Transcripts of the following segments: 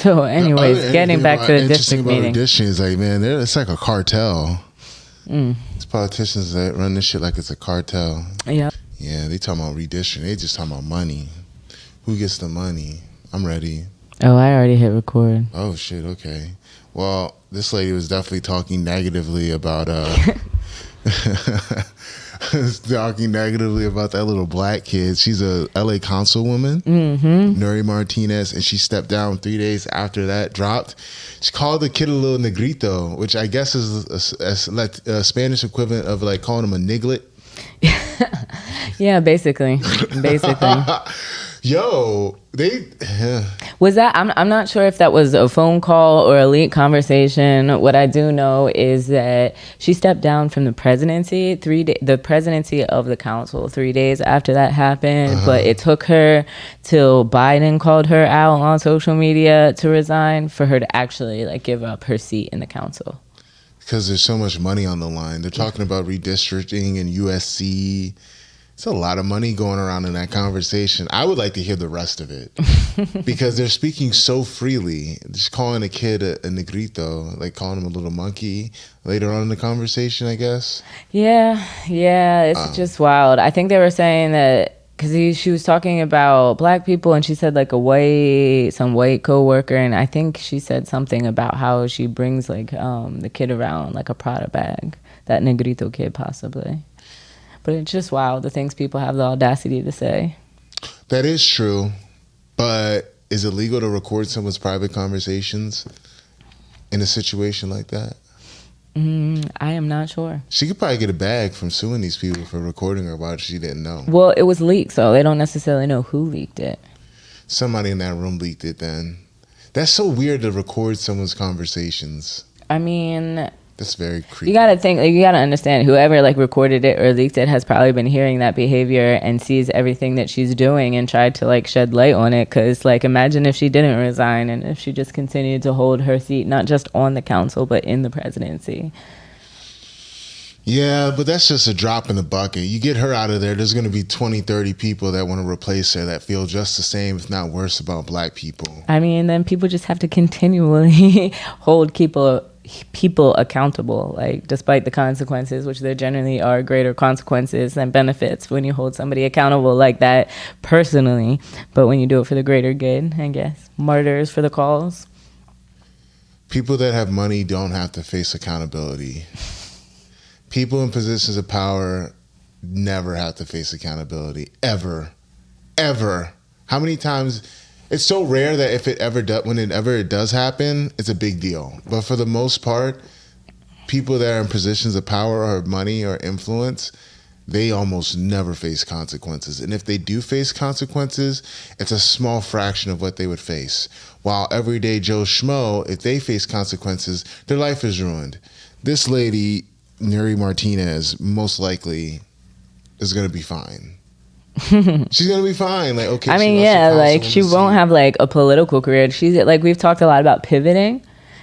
So anyways, getting back to the district meeting. Redistricting is like, man, it's like a cartel. It's politicians that run this shit like it's a cartel. Yeah. Yeah, they talking about redistricting. They just talking about money. Who gets the money? I'm ready. Oh, I already hit record. Oh, shit, okay. Well, this lady was definitely talking negatively about that little black kid. She's a LA councilwoman, Nury Martinez, and she stepped down 3 days after that dropped. She called the kid a little negrito, which I guess is a Spanish equivalent of like calling him a niglet. Yeah, basically. Yo, was that? I'm not sure if that was a phone call or a leaked conversation. What I do know is that she stepped down from the presidency the presidency of the council 3 days after that happened. But it took her till Biden called her out on social media to resign for her to actually like give up her seat in the council. Because there's so much money on the line. They're talking about redistricting and USC. It's a lot of money going around in that conversation. I would like to hear the rest of it because they're speaking so freely. Just calling a kid a negrito, like calling him a little monkey later on in the conversation, I guess. Yeah, it's just wild. I think they were saying that because she was talking about black people and she said like some white coworker, and I think she said something about how she brings like the kid around like a Prada bag, that negrito kid possibly. But it's just wild, the things people have the audacity to say. That is true. But is it legal to record someone's private conversations in a situation like that? I am not sure. She could probably get a bag from suing these people for recording her while she didn't know. Well, it was leaked, so they don't necessarily know who leaked it. Somebody in that room leaked it then. That's so weird to record someone's conversations. I mean... That's very creepy. You gotta think, like, you gotta understand, whoever like recorded it or leaked it has probably been hearing that behavior and sees everything that she's doing and tried to like shed light on it. Cause like imagine if she didn't resign and if she just continued to hold her seat, not just on the council, but in the presidency. Yeah, but that's just a drop in the bucket. You get her out of there, there's going to be 20, 30 people that want to replace her that feel just the same, if not worse, about black people. I mean, then people just have to continually hold people accountable, like despite the consequences, which there generally are greater consequences than benefits when you hold somebody accountable like that personally. But when you do it for the greater good, I guess, martyrs for the cause. People that have money don't have to face accountability. People in positions of power never have to face accountability, ever. How many times? It's so rare that if it ever does happen, it's a big deal. But for the most part, people that are in positions of power or money or influence, they almost never face consequences. And if they do face consequences, it's a small fraction of what they would face. While everyday Joe Schmo, if they face consequences, their life is ruined. This lady, Nury Martinez, most likely is going to be fine. She's gonna be fine. Like, okay. I mean, yeah, like she won't have like a political career. She's like, we've talked a lot about pivoting,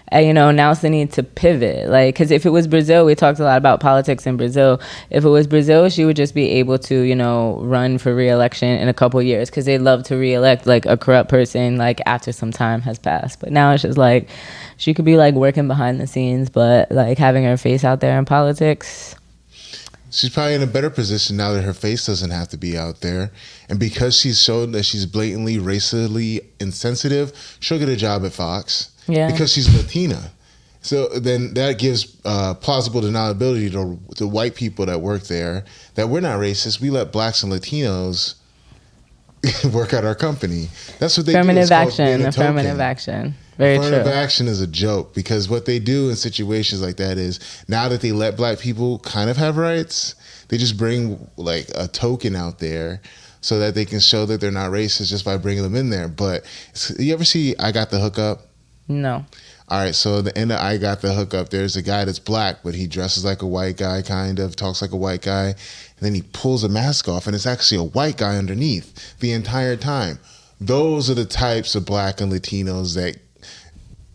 and now's the need to pivot. Like, because if it was Brazil, we talked a lot about politics in Brazil. If it was Brazil, she would just be able to run for re-election in a couple years because they love to re-elect like a corrupt person like after some time has passed. But now it's just like she could be like working behind the scenes, but like having her face out there in politics. She's probably in a better position now that her face doesn't have to be out there. And because she's shown that she's blatantly racially insensitive, she'll get a job at Fox. Yeah. Because she's Latina. So then that gives plausible deniability to white people that work there that we're not racist. We let blacks and Latinos work at our company. That's what they do. Affirmative action. Very true. Affirmative action is a joke because what they do in situations like that is now that they let black people kind of have rights, they just bring like a token out there so that they can show that they're not racist just by bringing them in there. But you ever see I Got the Hookup? No. All right, so at the end of I Got the Hookup, there's a guy that's black, but he dresses like a white guy, kind of, talks like a white guy, and then he pulls a mask off, and it's actually a white guy underneath the entire time. Those are the types of black and Latinos that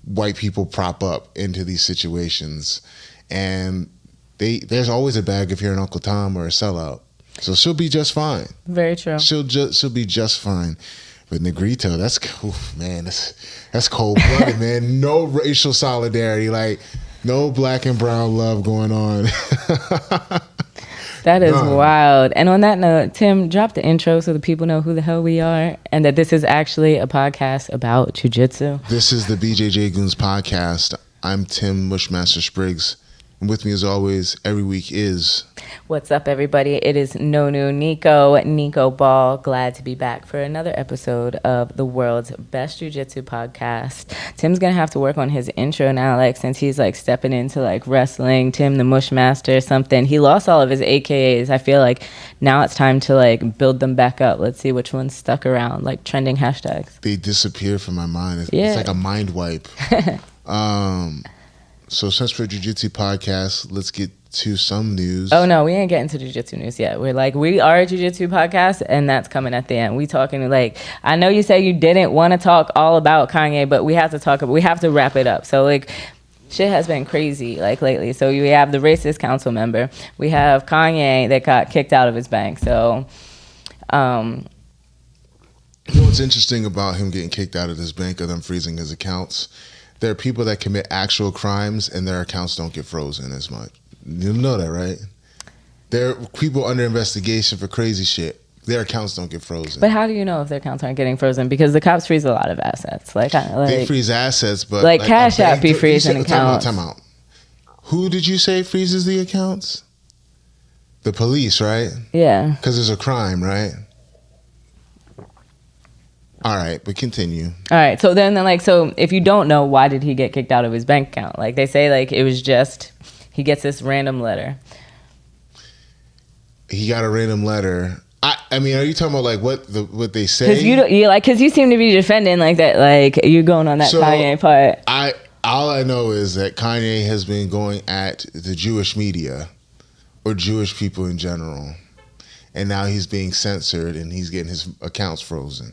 white people prop up into these situations, and there's always a bag if you're an Uncle Tom or a sellout. So she'll be just fine. Very true. She'll be just fine. But Negrito, that's cold blooded, man. No racial solidarity, like no black and brown love going on. That is wild. And on that note, Tim, drop the intro so the people know who the hell we are and that this is actually a podcast about jiu-jitsu. This is the BJJ Goons podcast. I'm Tim Mushmaster Spriggs. And with me as always, every week is... What's up, everybody? It is Nury Nico Ball. Glad to be back for another episode of the world's best jiu-jitsu podcast. Tim's going to have to work on his intro now, like, since he's, like, stepping into, like, wrestling, Tim the Mushmaster or something. He lost all of his AKAs. I feel like now it's time to, like, build them back up. Let's see which ones stuck around, like, trending hashtags. They disappear from my mind. It's like a mind wipe. So since we're a jiu-jitsu podcast, let's get to some news. Oh, no, we ain't getting to jiu-jitsu news yet. We are a jiu-jitsu podcast, and that's coming at the end. We talking, like, I know you said you didn't want to talk all about Kanye, but we have to wrap it up. So, like, shit has been crazy, like, lately. So we have the racist council member. We have Kanye that got kicked out of his bank. So, You know what's interesting about him getting kicked out of his bank or them freezing his accounts? There are people that commit actual crimes and their accounts don't get frozen as much. You know that, right? There are people under investigation for crazy shit. Their accounts don't get frozen. But how do you know if their accounts aren't getting frozen? Because the cops freeze a lot of assets. They freeze assets, but... Like Cash App be freezing accounts. Time out. Who did you say freezes the accounts? The police, right? Yeah. Because there's a crime, right? All right, but continue. All right, so then like, so if you don't know, why did he get kicked out of his bank account? Like, they say, like, it was just, he gets this random letter. He got a random letter. I mean, are you talking about, like, what they say? Because you seem to be defending, like, that, like, you're going on that Kanye part. All I know is that Kanye has been going at the Jewish media, or Jewish people in general, and now he's being censored, and he's getting his accounts frozen.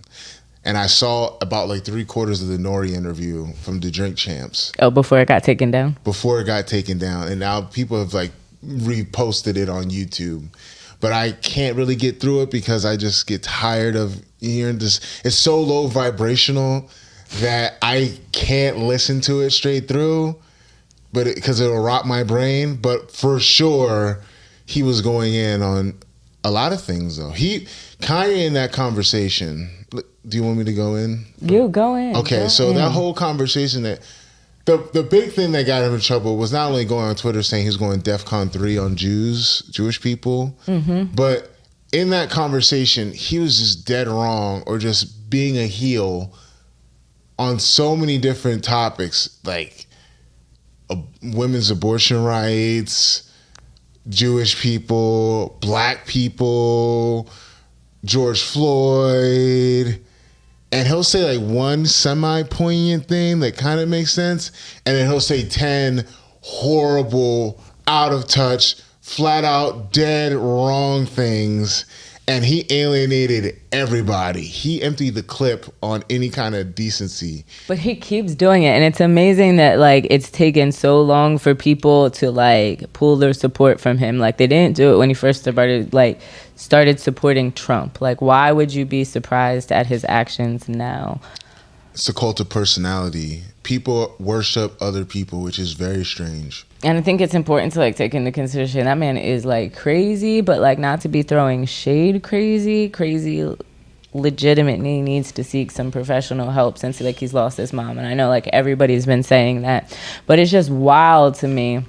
And I saw about like 3/4 of the Nogi interview from the Drink Champs. Oh, before it got taken down? Before it got taken down. And now people have like reposted it on YouTube. But I can't really get through it because I just get tired of hearing this. It's so low vibrational that I can't listen to it straight through, but because it'll rock my brain. But for sure, he was going in on a lot of things, though. Kanye in that conversation... Do you want me to go in? You go in. Okay, so that whole conversation, that the big thing that got him in trouble was not only going on Twitter saying he was going DEFCON 3 on Jewish people, but in that conversation, he was just dead wrong or just being a heel on so many different topics, like women's abortion rights, Jewish people, black people, George Floyd. And he'll say like one semi-poignant thing that kind of makes sense, and then he'll say 10 horrible, out of touch, flat out dead wrong things, and he alienated everybody. He emptied the clip on any kind of decency. But he keeps doing it, and it's amazing that like it's taken so long for people to like pull their support from him. Like, they didn't do it when he first started supporting Trump. Like, why would you be surprised at his actions now? It's a cult of personality. People worship other people, which is very strange. And I think it's important to like take into consideration that man is like crazy, but like not to be throwing shade crazy legitimately needs to seek some professional help since like he's lost his mom. And I know like everybody's been saying that, but it's just wild to me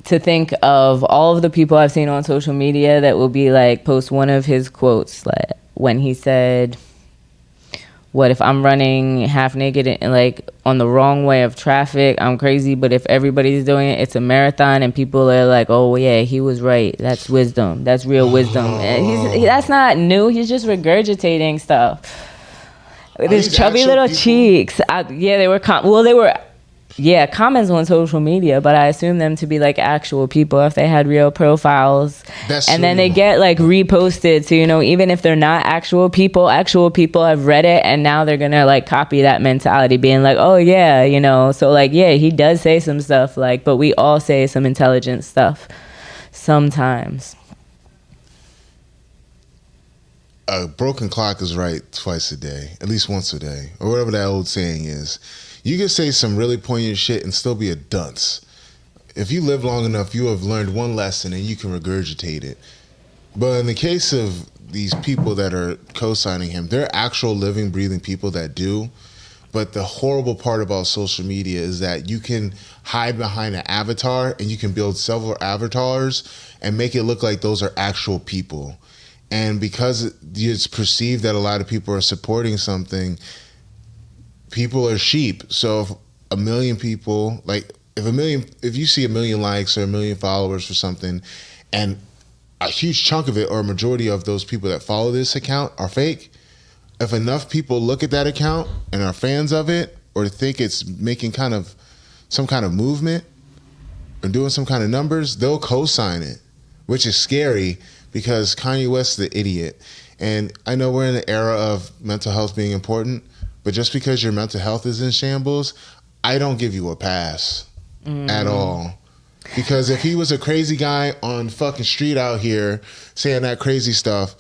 to think of all of the people I've seen on social media that will be like post one of his quotes, like when he said, what if I'm running half naked and like on the wrong way of traffic, I'm crazy, but if everybody's doing it, it's a marathon, and people are like, oh yeah, he was right, that's wisdom, that's real wisdom. And that's not new, he's just regurgitating stuff with his chubby little people? Cheeks. They were comments on social media, but I assume them to be like actual people if they had real profiles. Then they get like reposted. So, you know, even if they're not actual people have read it, and now they're gonna like copy that mentality, being like, oh yeah, you know, so like, yeah, he does say some stuff, like, but we all say some intelligent stuff sometimes. a broken clock is right twice a day, at least once a day, or whatever that old saying is. You can say some really poignant shit and still be a dunce. If you live long enough, you have learned one lesson and you can regurgitate it. But in the case of these people that are co-signing him, they're actual living, breathing people that do. But the horrible part about social media is that you can hide behind an avatar and you can build several avatars and make it look like those are actual people. And because it's perceived that a lot of people are supporting something, people are sheep. So if a million people, like if you see 1 million likes or 1 million followers for something, and a huge chunk of it or a majority of those people that follow this account are fake, if enough people look at that account and are fans of it or think it's making kind of some kind of movement or doing some kind of numbers, they'll co-sign it, which is scary because Kanye West is the idiot. And I know we're in an era of mental health being important, but just because your mental health is in shambles, I don't give you a pass at all. Because if he was a crazy guy on fucking street out here saying that crazy stuff,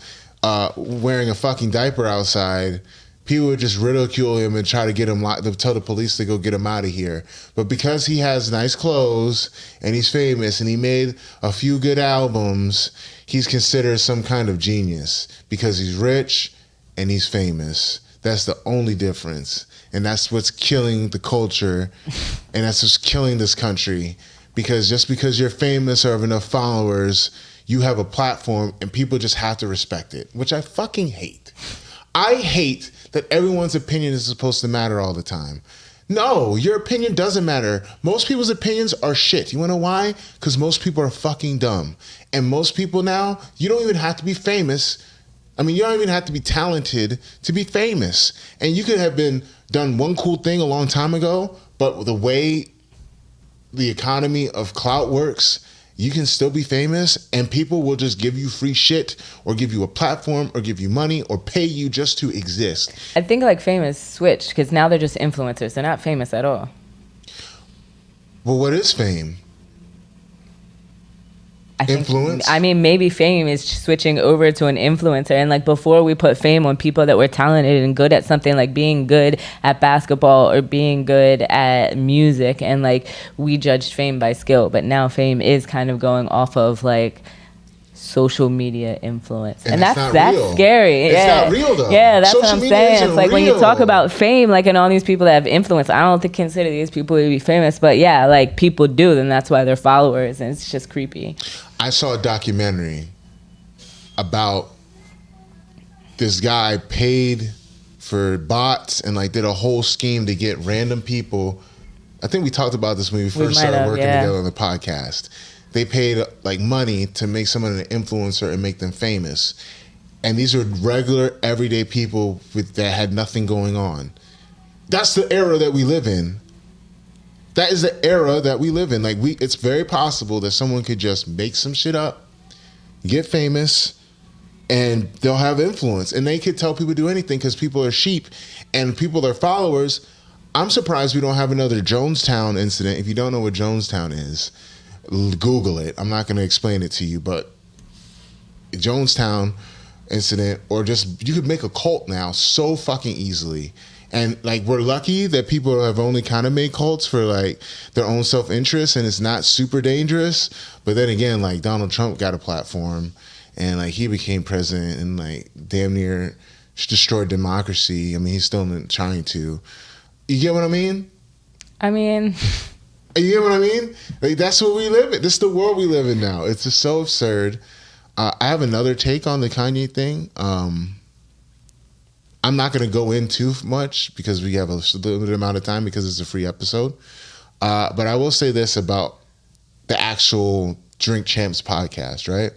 wearing a fucking diaper outside, people would just ridicule him and try to get him tell the police to go get him out of here. But because he has nice clothes and he's famous and he made a few good albums, he's considered some kind of genius because he's rich and he's famous. That's the only difference. And that's what's killing the culture and that's what's killing this country. Because just because you're famous or have enough followers, you have a platform and people just have to respect it, which I fucking hate. I hate that everyone's opinion is supposed to matter all the time. No, your opinion doesn't matter. Most people's opinions are shit. You wanna know why? Because most people are fucking dumb. And most people now, you don't even have to be famous. I mean, you don't even have to be talented to be famous. And you could have done one cool thing a long time ago, but the way the economy of clout works, you can still be famous and people will just give you free shit or give you a platform or give you money or pay you just to exist. I think like fame is switched because now they're just influencers. They're not famous at all. Well, what is fame? Influence? I mean, maybe fame is switching over to an influencer. And like before we put fame on people that were talented and good at something, like being good at basketball or being good at music. And like we judged fame by skill. But now fame is kind of going off of like social media influence. And that's scary. It's not real though. Yeah, that's social what I'm saying. It's like real. when you talk about fame, like and all these people that have influence, I don't consider these people to be famous. But yeah, like people do, then that's why they're followers. And it's just creepy. I saw a documentary about this guy paid for bots and like did a whole scheme to get random people. I think we talked about this when we first started working together on the podcast. They paid like money to make someone an influencer and make them famous. And these are regular, everyday people that had nothing going on. That's the era that we live in. That is the era that we live in. Like it's very possible that someone could just make some shit up, get famous, and they'll have influence. And they could tell people to do anything because people are sheep and people are followers. I'm surprised we don't have another Jonestown incident. If you don't know what Jonestown is, Google it. I'm not going to explain it to you, but Jonestown incident, or just you could make a cult now so fucking easily. And like we're lucky that people have only kind of made cults for like their own self-interest and it's not super dangerous. But then again, like Donald Trump got a platform and like he became president and like damn near destroyed democracy. I mean, he's still trying to. You get what I mean? I mean, you get what I mean? Like that's what we live in. This is the world we live in now. It's just so absurd. I have another take on the Kanye thing. I'm not going to go in too much because we have a limited amount of time because it's a free episode. But I will say this about the actual Drink Champs podcast, right?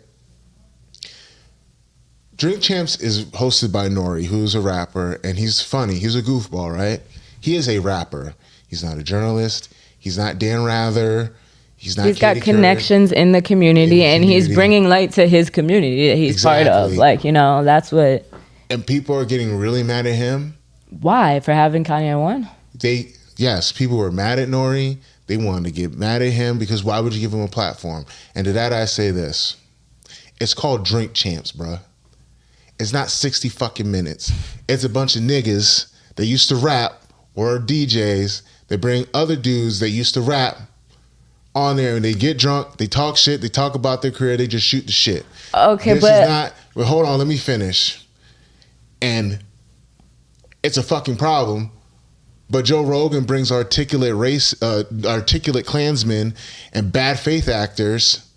Drink Champs is hosted by Nury, who's a rapper, and he's funny. He's a goofball, right? He is a rapper. He's not a journalist. He's not Dan Rather. He's got connections in the community, and he's bringing light to his community that he's part of. Like, you know, that's what... And people are getting really mad at him. Why? For having Kanye on? Yes, people were mad at Nury. They wanted to get mad at him because why would you give him a platform? And to that I say this. It's called Drink Champs, bruh. is not 60 fucking minutes. It's a bunch of niggas that used to rap or DJs. They bring other dudes that used to rap on there and they get drunk, they talk shit, they talk about their career, they just shoot the shit. Okay, this is not, well, hold on, let me finish. And it's a fucking problem. But Joe Rogan brings articulate Klansmen and bad faith actors,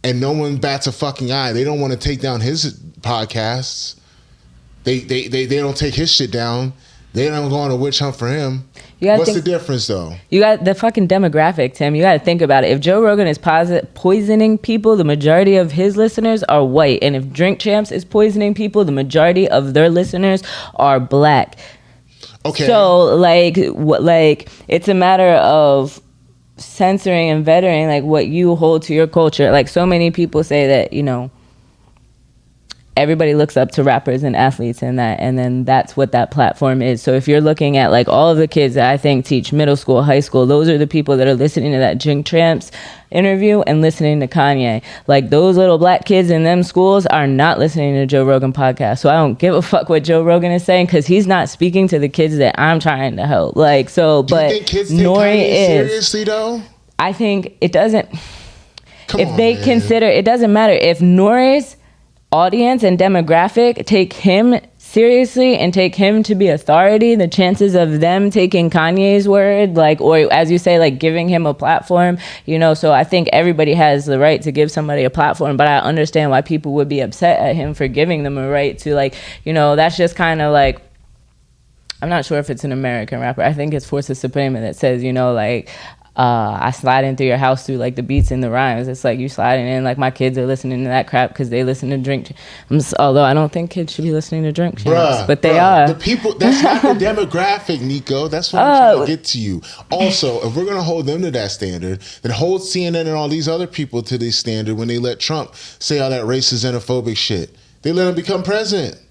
and no one bats a fucking eye. They don't want to take down his podcasts. They don't take his shit down. They don't go on a witch hunt for him. What's the difference, though? You got the fucking demographic, Tim. You got to think about it. If Joe Rogan is poisoning people, the majority of his listeners are white. And if Drink Champs is poisoning people, the majority of their listeners are black. Okay. So, it's a matter of censoring and vettering, like, what you hold to your culture. Like, so many people say that, you know, everybody looks up to rappers and athletes and that, and then that's what that platform is. So if you're looking at, like, all of the kids that I think teach middle school, high school, those are the people that are listening to that Drink Champs interview and listening to Kanye. Like, those little black kids in them schools are not listening to Joe Rogan podcast. So I don't give a fuck what Joe Rogan is saying, because he's not speaking to the kids that I'm trying to help. Like, so, do but you think kids take Kanye seriously, though? I think it doesn't. It doesn't matter if Nury's audience and demographic take him seriously and take him to be authority, the chances of them taking Kanye's word, like, or as you say, like, giving him a platform, you know. So I think everybody has the right to give somebody a platform, but I understand why people would be upset at him for giving them a right to, like, you know, that's just kind of like, I'm not sure if it's an American rapper. I think it's Forces Suprema that says, you know, like, I slide in through your house through, like, the beats and the rhymes. It's like you sliding in, like, my kids are listening to that crap because they listen to Drink. Although I don't think kids should be listening to Drink Champs, but they are. The people, that's not the demographic, Nico. That's what I'm trying to get to you. Also, if we're going to hold them to that standard, then hold CNN and all these other people to this standard when they let Trump say all that racist, xenophobic shit. They let him become president.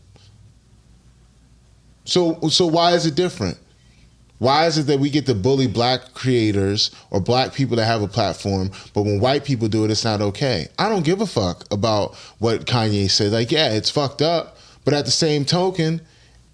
So why is it different? Why is it that we get to bully black creators or black people that have a platform, but when white people do it, it's not okay? I don't give a fuck about what Kanye said. Like, yeah, it's fucked up, but at the same token,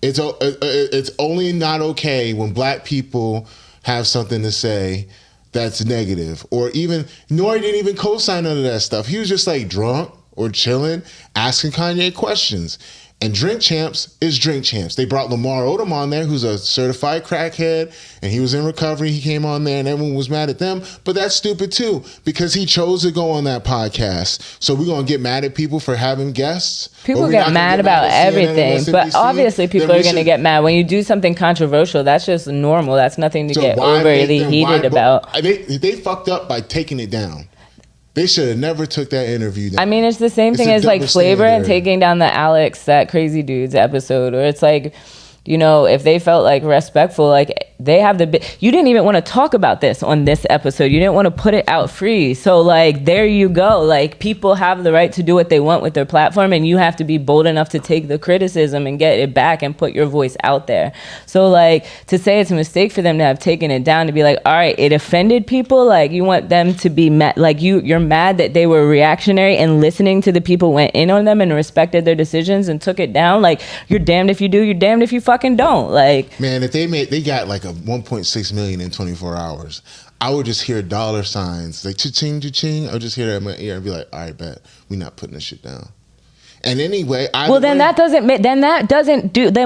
it's only not okay when black people have something to say that's negative. Or even, Nogi didn't even co-sign none of that stuff. He was just, like, drunk or chilling, asking Kanye questions. And Drink Champs is Drink Champs. They brought Lamar Odom on there, who's a certified crackhead, and he was in recovery. He came on there, and everyone was mad at them. But that's stupid, too, because he chose to go on that podcast. So we're going to get mad at people for having guests? People get mad about everything, but obviously people are going to get mad. When you do something controversial, that's just normal. That's nothing to get overly heated about. They fucked up by taking it down. They should have never took that interview down. I mean, it's the same thing as, like, Flavor and taking down the Alex, that Crazy Dudes episode, or it's like, you know, if they felt, like, respectful, like, they have you didn't even want to talk about this on this episode. You didn't want to put it out free. So, like, there you go. Like, people have the right to do what they want with their platform, and you have to be bold enough to take the criticism and get it back and put your voice out there. So, like, to say it's a mistake for them to have taken it down, to be like, all right, it offended people. Like, you want them to be mad. Like, you're mad that they were reactionary and listening to the people went in on them and respected their decisions and took it down. Like, you're damned if you do, you're damned if you fucking don't. Like, man, if they got like a 1.6 million in 24 hours, I would just hear dollar signs like cha-ching, cha-ching. I would just hear that in my ear and be like, all right, bet, we're not putting this shit down. And anyway, then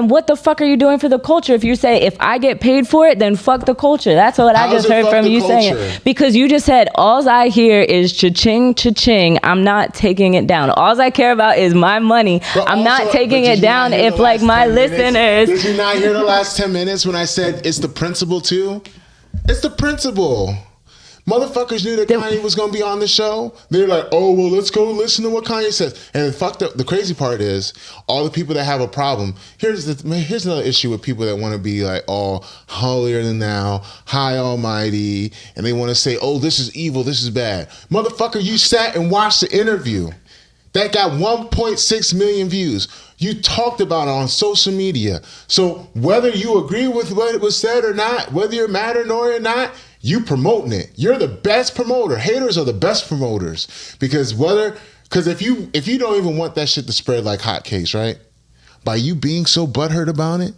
what the fuck are you doing for the culture? If you say, if I get paid for it, then fuck the culture. That's what I just heard from you saying. Because you just said, all I hear is cha-ching, cha-ching. I'm not taking it down. All I care about is my money. I'm not taking it down if, like, my listeners. Did you not hear the last 10 minutes when I said it's the principle too? It's the principle. Motherfuckers knew that Kanye was going to be on the show. They're like, oh, well, let's go listen to what Kanye says. And fucked up. The crazy part is, all the people that have a problem. Here's another issue with people that want to be like all holier than thou, high almighty, and they want to say, oh, this is evil, this is bad. Motherfucker, you sat and watched the interview that got 1.6 million views. You talked about it on social media. So whether you agree with what was said or not, whether you're mad or not, you promoting it. You're the best promoter. Haters are the best promoters, because if you don't even want that shit to spread like hotcakes, right? by you being so butthurt about it,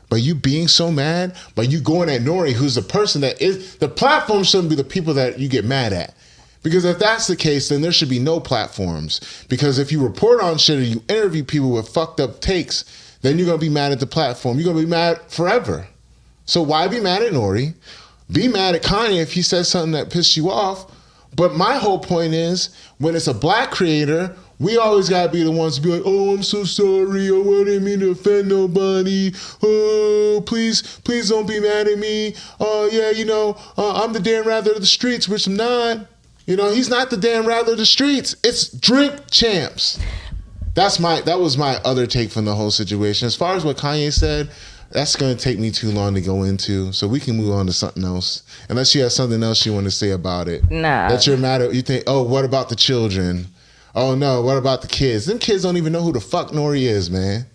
by you being so mad, by you going at Nury, who's the person that is, the platform shouldn't be the people that you get mad at. Because if that's the case, then there should be no platforms. Because if you report on shit or you interview people with fucked up takes, then you're going to be mad at the platform. You're going to be mad forever. So why be mad at Nury? Be mad at Kanye if he says something that pissed you off. But my whole point is, when it's a black creator, we always got to be the ones to be like, oh, I'm so sorry. Oh, I didn't mean to offend nobody. Oh, please don't be mad at me. Oh, yeah, I'm the Dan Rather of the streets, which I'm not. He's not the Dan Rather of the streets. It's Drink Champs. That was my other take from the whole situation. As far as what Kanye said, that's going to take me too long to go into, so we can move on to something else. Unless you have something else you want to say about it. Nah. That you're mad at. You think, oh, what about the children? Oh, no, what about the kids? Them kids don't even know who the fuck Nury is, man.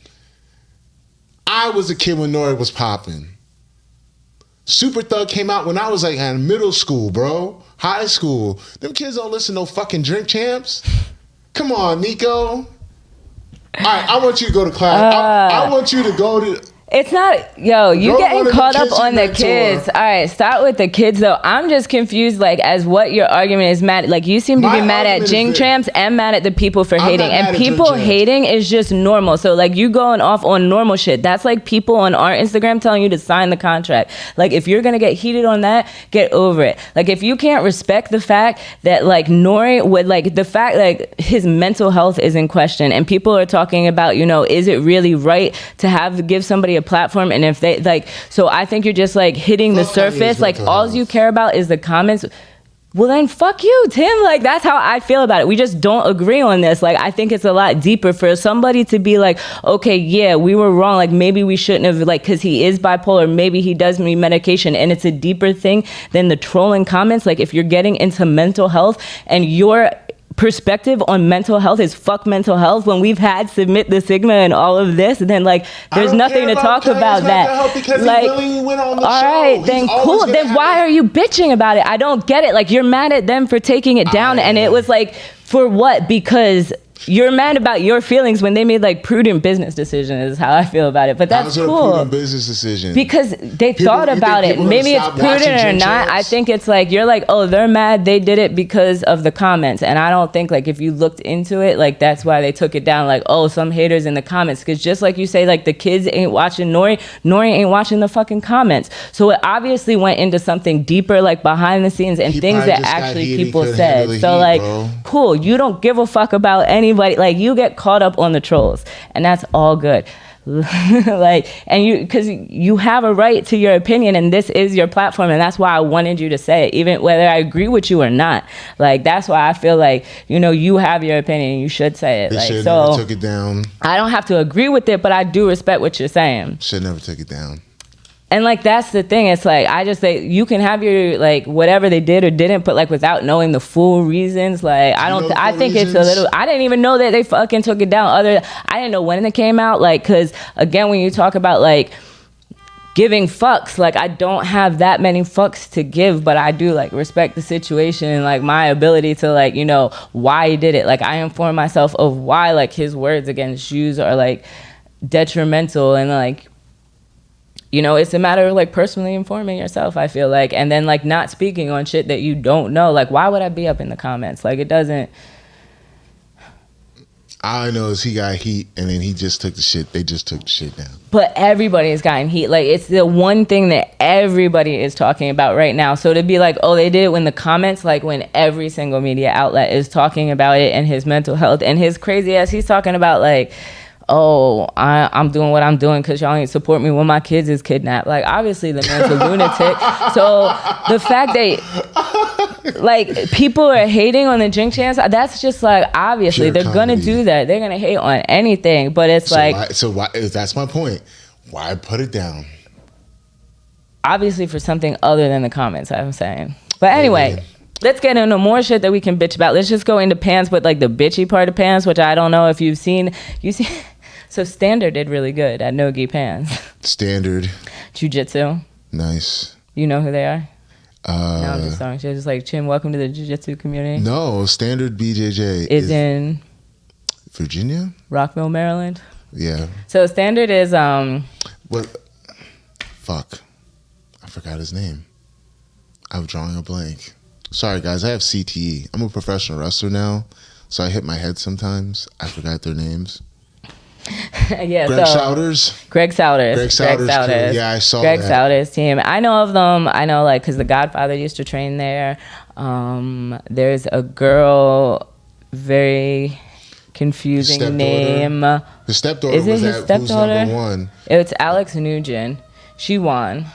I was a kid when Nury was popping. Super Thug came out when I was like in middle school, bro. High school. Them kids don't listen to no fucking Drink Champs. Come on, Nico. All right, I want you to go to class. I want you to go to... It's not, you getting caught up on the kids. All right, start with the kids though. I'm just confused, as what your argument is mad. You seem to be mad at Drink Champs and mad at the people for hating. And people hating is just normal. So you going off on normal shit. That's like people on our Instagram telling you to sign the contract. If you're gonna get heated on that, get over it. If you can't respect the fact that Nury would the fact his mental health is in question, and people are talking about, is it really right to give somebody a platform? And if they so I think you're just hitting the surface. All you care about is the comments. Well, then fuck you, Tim. That's how I feel about it. We just don't agree on this. I think it's a lot deeper for somebody to be okay, yeah, we were wrong. Maybe we shouldn't have, because he is bipolar. Maybe he does need medication. And it's a deeper thing than the trolling comments. If you're getting into mental health and your perspective on mental health is fuck mental health, when we've had Submit the Sigma and all of this, then there's nothing to talk about that. Because he really went on the all show. Right, then cool. Then why are you bitching about it? I don't get it. You're mad at them for taking it down, and it was for what? Because you're mad about your feelings when they made prudent business decisions is how I feel about it. But that's cool. A prudent business decision? Because they thought about it. Maybe it's prudent or not. I think it's you're oh, they're mad. They did it because of the comments. And I don't think if you looked into it, that's why they took it down. Oh, some haters in the comments. Because just like you say, the kids ain't watching Nury ain't watching the fucking comments. So it obviously went into something deeper, behind the scenes and things that actually people said. So cool. You don't give a fuck about anybody. You get caught up on the trolls, and that's all good. And you, because you have a right to your opinion, and this is your platform, and that's why I wanted you to say it, even whether I agree with you or not. That's why I feel you have your opinion, and you should say it. They should never took it down. I don't have to agree with it, but I do respect what you're saying. Should never took it down. And that's the thing. It's I just say you can have your whatever they did or didn't, but without knowing the full reasons. I think it's a little. I didn't even know that they fucking took it down. I didn't know when it came out. Because again, when you talk about giving fucks, I don't have that many fucks to give, but I do respect the situation and my ability to why he did it. I inform myself of why his words against Jews are detrimental, and it's a matter of personally informing yourself, I feel and then not speaking on shit that you don't know. Why would I be up in the comments? It doesn't. All I know is he got heat, and then they just took the shit down. But everybody's gotten heat. It's the one thing that everybody is talking about right now. So to be oh, they did it when the comments, when every single media outlet is talking about it and his mental health and his crazy ass, he's talking about oh, I'm doing what I'm doing because y'all ain't support me when my kids is kidnapped. Obviously the man's a lunatic. So the fact that people are hating on the Drink Champs, that's just obviously pure they're gonna do that. They're gonna hate on anything. But it's why, that's my point. Why put it down? Obviously for something other than the comments, I'm saying. But anyway. Let's get into more shit that we can bitch about. Let's just go into Pants, but the bitchy part of Pants, which I don't know if you've seen. So Standard did really good at Nogi Pants. Standard. Jiu-Jitsu. Nice. You know who they are? No, I'm just talking shit. Just Chin, welcome to the Jiu-Jitsu community. No, Standard BJJ is in Virginia? Rockville, Maryland. Yeah. So Standard is What? Fuck. I forgot his name. I'm drawing a blank. Sorry, guys. I have CTE. I'm a professional wrestler now, so I hit my head sometimes. I forgot their names. yeah. Greg so Souders. Greg Souders. Greg Souders. Yeah, I saw Greg that. Souders team. I know of them. I know like because the Godfather used to train there. There's a girl, very confusing name. The stepdaughter Is it was his who's stepdaughter? number one. It's Alex Nugent. She won.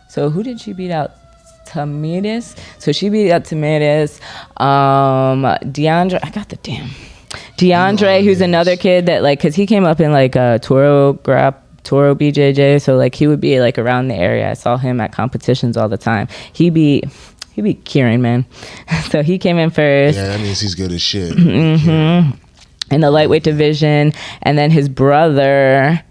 So who did she beat out? Tamidis. So she beat out Tamidis. DeAndre. I got the damn. DeAndre, who's another kid that like, cause he came up in like Toro BJJ. So like he would be like around the area. I saw him at competitions all the time. He beat Kieran, man. So he came in first. Yeah, that means he's good as shit. Mm-hmm. In the lightweight division. And then his brother,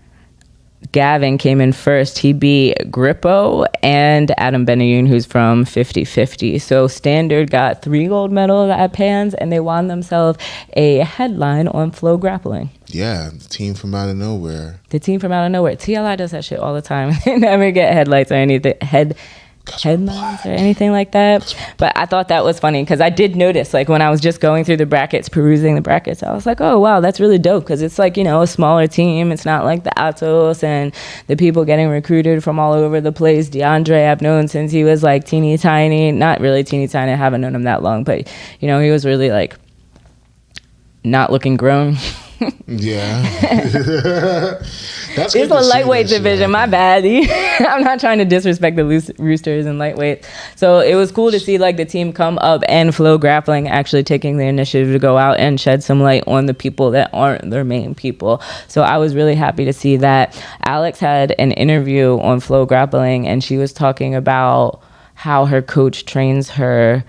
Gavin, came in first. He beat Grippo and Adam Benayoun, who's from 50-50. So Standard got 3 gold medals at Pans, and they won themselves a headline on Flow Grappling. Yeah, the team from out of nowhere. TLI does that shit all the time. They never get headlights or anything. Headlines or anything like that. But I thought that was funny because I did notice, like when I was just going through the brackets, perusing the brackets, I was like, oh wow, that's really dope because it's like, you know, a smaller team. It's not like the Atos and the people getting recruited from all over the place. DeAndre, I've known since he was like teeny tiny, not really teeny tiny, I haven't known him that long, but you know, he was really like not looking grown. Yeah. That's it's a lightweight division, my bad. I'm not trying to disrespect the Roosters and lightweight. So it was cool to see like the team come up and Flow Grappling actually taking the initiative to go out and shed some light on the people that aren't their main people. So I was really happy to see that. Alex had an interview on Flow Grappling and she was talking about how her coach trains her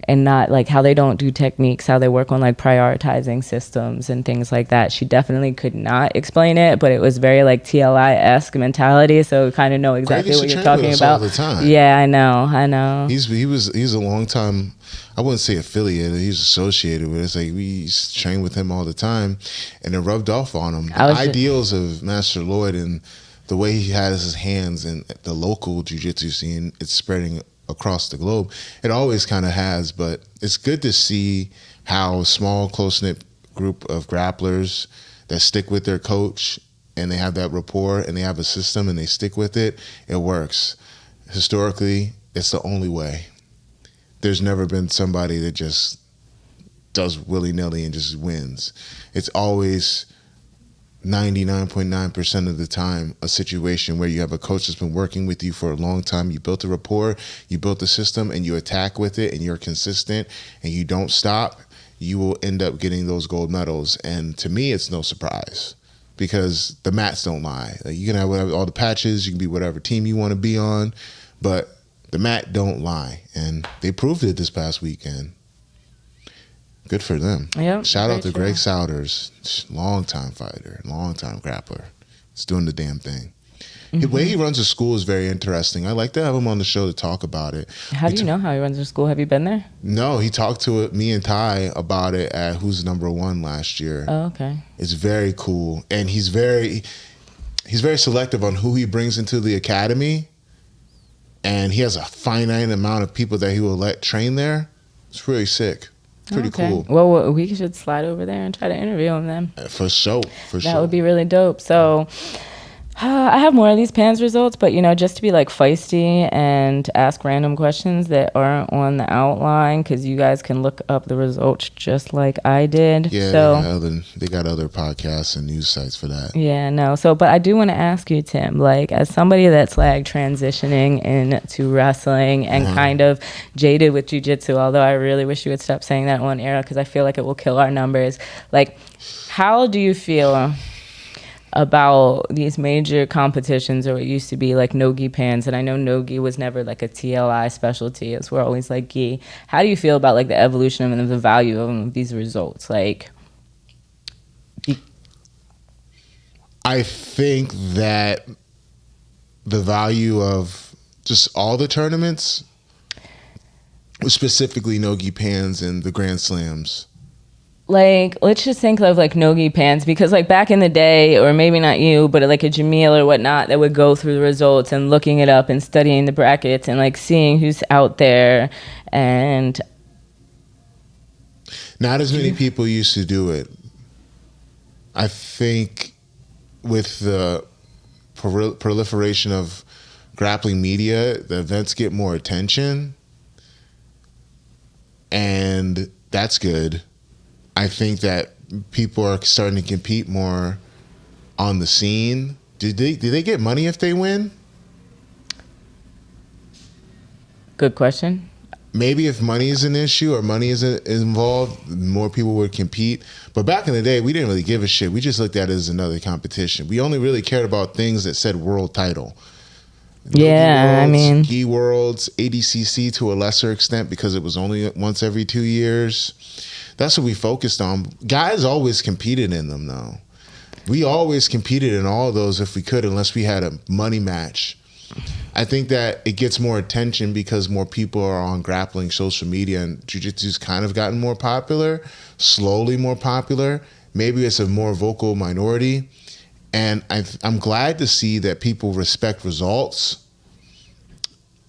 and not like how they don't do techniques, how they work on like prioritizing systems and things like that. She definitely could not explain it, but it was very like TLI-esque mentality. So kind of know exactly what you're talking about. All the time. Yeah, I know. He's a long time, I wouldn't say affiliated, he's associated with it. It's like we used to train with him all the time and it rubbed off on him. The ideals of Master Lloyd and the way he has his hands in the local jiu-jitsu scene, it's spreading across the globe. It always kind of has, but it's good to see how a small, close-knit group of grapplers that stick with their coach and they have that rapport and they have a system and they stick with it, it works. Historically, it's the only way. There's never been somebody that just does willy-nilly and just wins. It's always 99.9% of the time a situation where you have a coach that's been working with you for a long time. You built a rapport, you built a system, and you attack with it, and you're consistent, and you don't stop. You will end up getting those gold medals. And to me, it's no surprise because the mats don't lie. Like you can have all the patches, you can be whatever team you want to be on, but the mat don't lie. And they proved it this past weekend. Good for them. Yep, shout out to Greg Souders, long-time fighter, long-time grappler. He's doing the damn thing. Mm-hmm. The way he runs his school is very interesting. I like to have him on the show to talk about it. How do you know how he runs his school? Have you been there? No, he talked to me and Ty about it at Who's Number One last year. Oh, okay. It's very cool. And he's very selective on who he brings into the academy. And he has a finite amount of people that he will let train there. It's really sick. Pretty cool. Well, we should slide over there and try to interview him then. For sure. That would be really dope. So I have more of these PANS results, but, you know, just to be like feisty and ask random questions that aren't on the outline because you guys can look up the results just like I did. Yeah, so, they got other podcasts and news sites for that. Yeah, no. So, but I do want to ask you, Tim, like as somebody that's like transitioning into wrestling and kind of jaded with jiu-jitsu, although I really wish you would stop saying that on air because I feel like it will kill our numbers. Like, how do you feel about these major competitions, or what used to be like Nogi Pans? And I know Nogi was never like a TLI specialty. It's we're always like gi. How do you feel about like the evolution and the value of these results? Like, I think that the value of just all the tournaments, specifically Nogi Pans and the Grand Slams, like, let's just think of like Nogi pants, because like back in the day, or maybe not you, but like a Jamil or whatnot, that would go through the results and looking it up and studying the brackets and like seeing who's out there. And not as many people used to do it. I think with the proliferation of grappling media, the events get more attention, and that's good. I think that people are starting to compete more on the scene. Do they get money if they win? Good question. Maybe if money is an issue or money is involved, more people would compete. But back in the day, we didn't really give a shit. We just looked at it as another competition. We only really cared about things that said world title. Yeah, Worlds, I mean, Gi Worlds, ADCC to a lesser extent because it was only once every 2 years. That's what we focused on. Guys always competed in them, though. We always competed in all of those if we could, unless we had a money match. I think that it gets more attention because more people are on grappling social media, and jiu-jitsu's kind of gotten more popular, slowly more popular. Maybe it's a more vocal minority. And I'm glad to see that people respect results.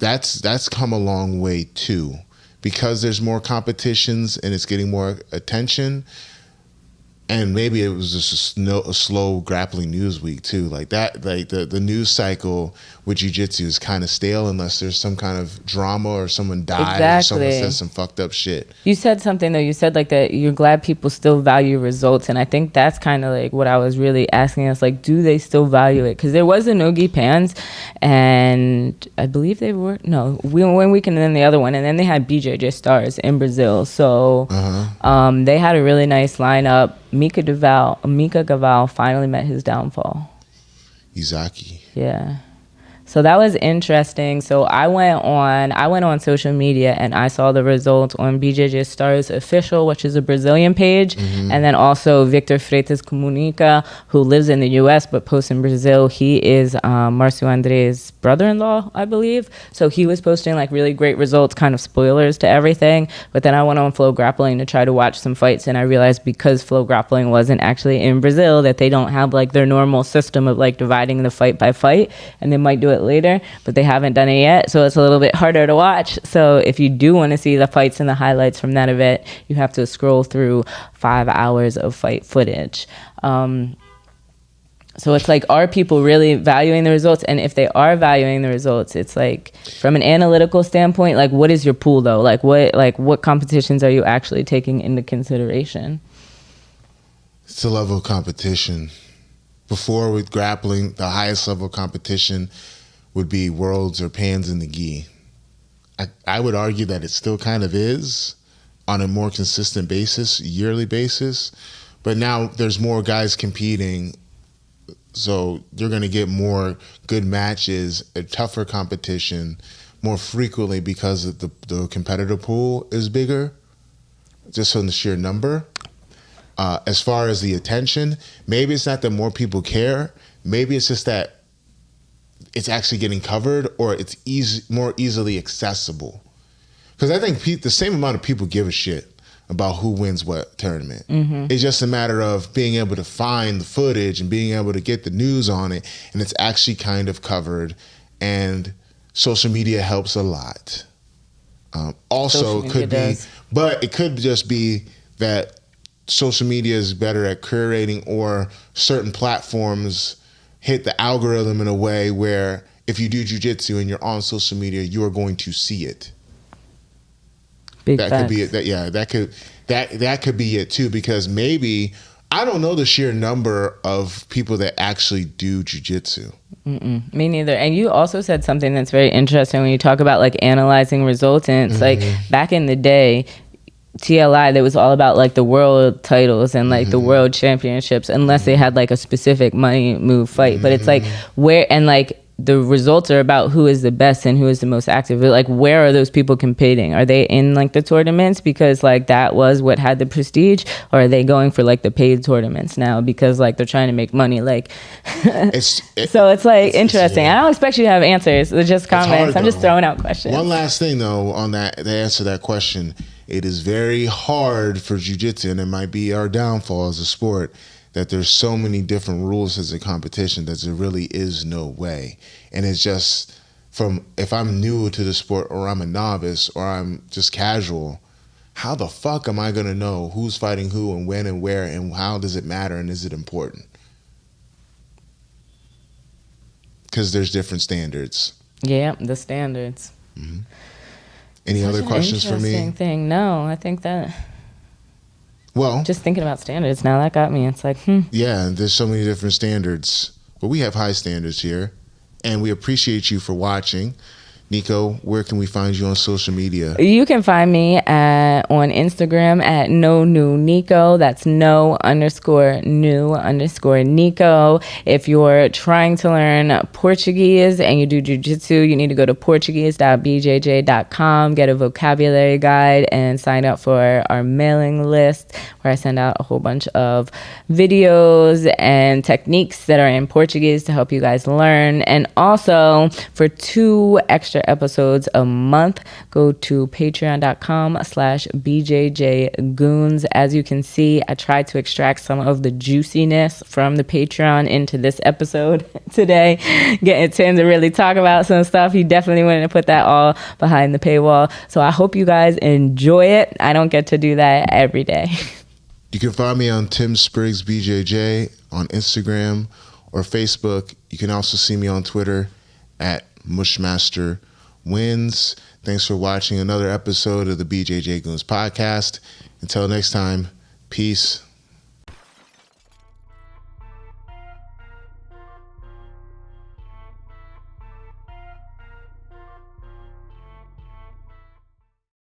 That's come a long way too. Because there's more competitions and it's getting more attention. And maybe it was just a slow grappling news week too. Like that, like the news cycle with jiu-jitsu is kind of stale unless there's some kind of drama or someone died or someone says some fucked up shit. You said something though. You said like that you're glad people still value results, and I think that's kind of like what I was really asking us. Like, do they still value it? Because there was a Nogi Pans, and I believe they were one weekend and then the other one, and then they had BJJ Stars in Brazil. So they had a really nice lineup. Mika Gaval finally met his downfall. Izaki. Yeah. So that was interesting. So I went on social media and I saw the results on BJJ Stars official, which is a Brazilian page, and then also Victor Freitas Comunica, who lives in the U.S. but posts in Brazil. He is Marcio Andre's brother-in-law, I believe. So he was posting like really great results, kind of spoilers to everything. But then I went on Flow Grappling to try to watch some fights, and I realized because Flow Grappling wasn't actually in Brazil, that they don't have like their normal system of like dividing the fight by fight, and they might do it later, but they haven't done it yet, so it's a little bit harder to watch. So if you do want to see the fights and the highlights from that event, you have to scroll through 5 hours of fight footage. So it's like, are people really valuing the results? And if they are valuing the results, it's like, from an analytical standpoint, like, what is your pool though? Like what competitions are you actually taking into consideration? It's a level of competition. Before, with grappling, the highest level of competition would be worlds or pans in the gi. I would argue that it still kind of is on a more consistent basis, yearly basis. But now there's more guys competing, so you're going to get more good matches, a tougher competition more frequently because the competitor pool is bigger, just on the sheer number. As far as the attention, maybe it's not that more people care. Maybe it's just that it's actually getting covered, or it's more easily accessible. Because I think the same amount of people give a shit about who wins what tournament. It's just a matter of being able to find the footage and being able to get the news on it, and it's actually kind of covered. And social media helps a lot. Also, it could be, but it could just be that social media is better at curating, or certain platforms hit the algorithm in a way where if you do jiu-jitsu and you're on social media, you are going to see it. That could be it. That could be it too, because maybe, I don't know the sheer number of people that actually do jiu-jitsu. Me neither. And you also said something that's very interesting when you talk about like analyzing results, and it's like back in the day, TLI, that was all about like the world titles and like the world championships, unless they had like a specific money move fight. But it's like where, and like the results are about who is the best and who is the most active. But like, where are those people competing? Are they in like the tournaments because like that was what had the prestige, or are they going for like the paid tournaments now because like they're trying to make money? Like, so it's like interesting. I don't expect you to have answers. They're just comments. I'm just throwing out questions. One last thing though on that, to answer that question, it is very hard for jiu-jitsu, and it might be our downfall as a sport, that there's so many different rules as a competition that there really is no way. And it's just if I'm new to the sport, or I'm a novice, or I'm just casual, how the fuck am I going to know who's fighting who and when and where, and how does it matter, and is it important? Because there's different standards. Yeah, the standards. Mm-hmm. Any other questions for me? Interesting thing. No, I think that. Well, just thinking about standards now, that got me. It's like, Yeah, there's so many different standards, but we have high standards here, and we appreciate you for watching. Nico, where can we find you on social media? You can find me on Instagram at @no_new_Nico. That's _new_Nico. If you're trying to learn Portuguese and you do jiu-jitsu, you need to go to portuguese.bjj.com, get a vocabulary guide, and sign up for our mailing list, where I send out a whole bunch of videos and techniques that are in Portuguese to help you guys learn. And also, for 2 extra episodes a month, go to patreon.com/BJJGoons. As you can see, I tried to extract some of the juiciness from the Patreon into this episode today, getting Tim to really talk about some stuff. He definitely wanted to put that all behind the paywall. So I hope you guys enjoy it. I don't get to do that every day. You can find me on Tim Spriggs BJJ on Instagram or Facebook. You can also see me on Twitter at MushmasterWins. Thanks for watching another episode of the BJJ Goons podcast. Until next time, peace.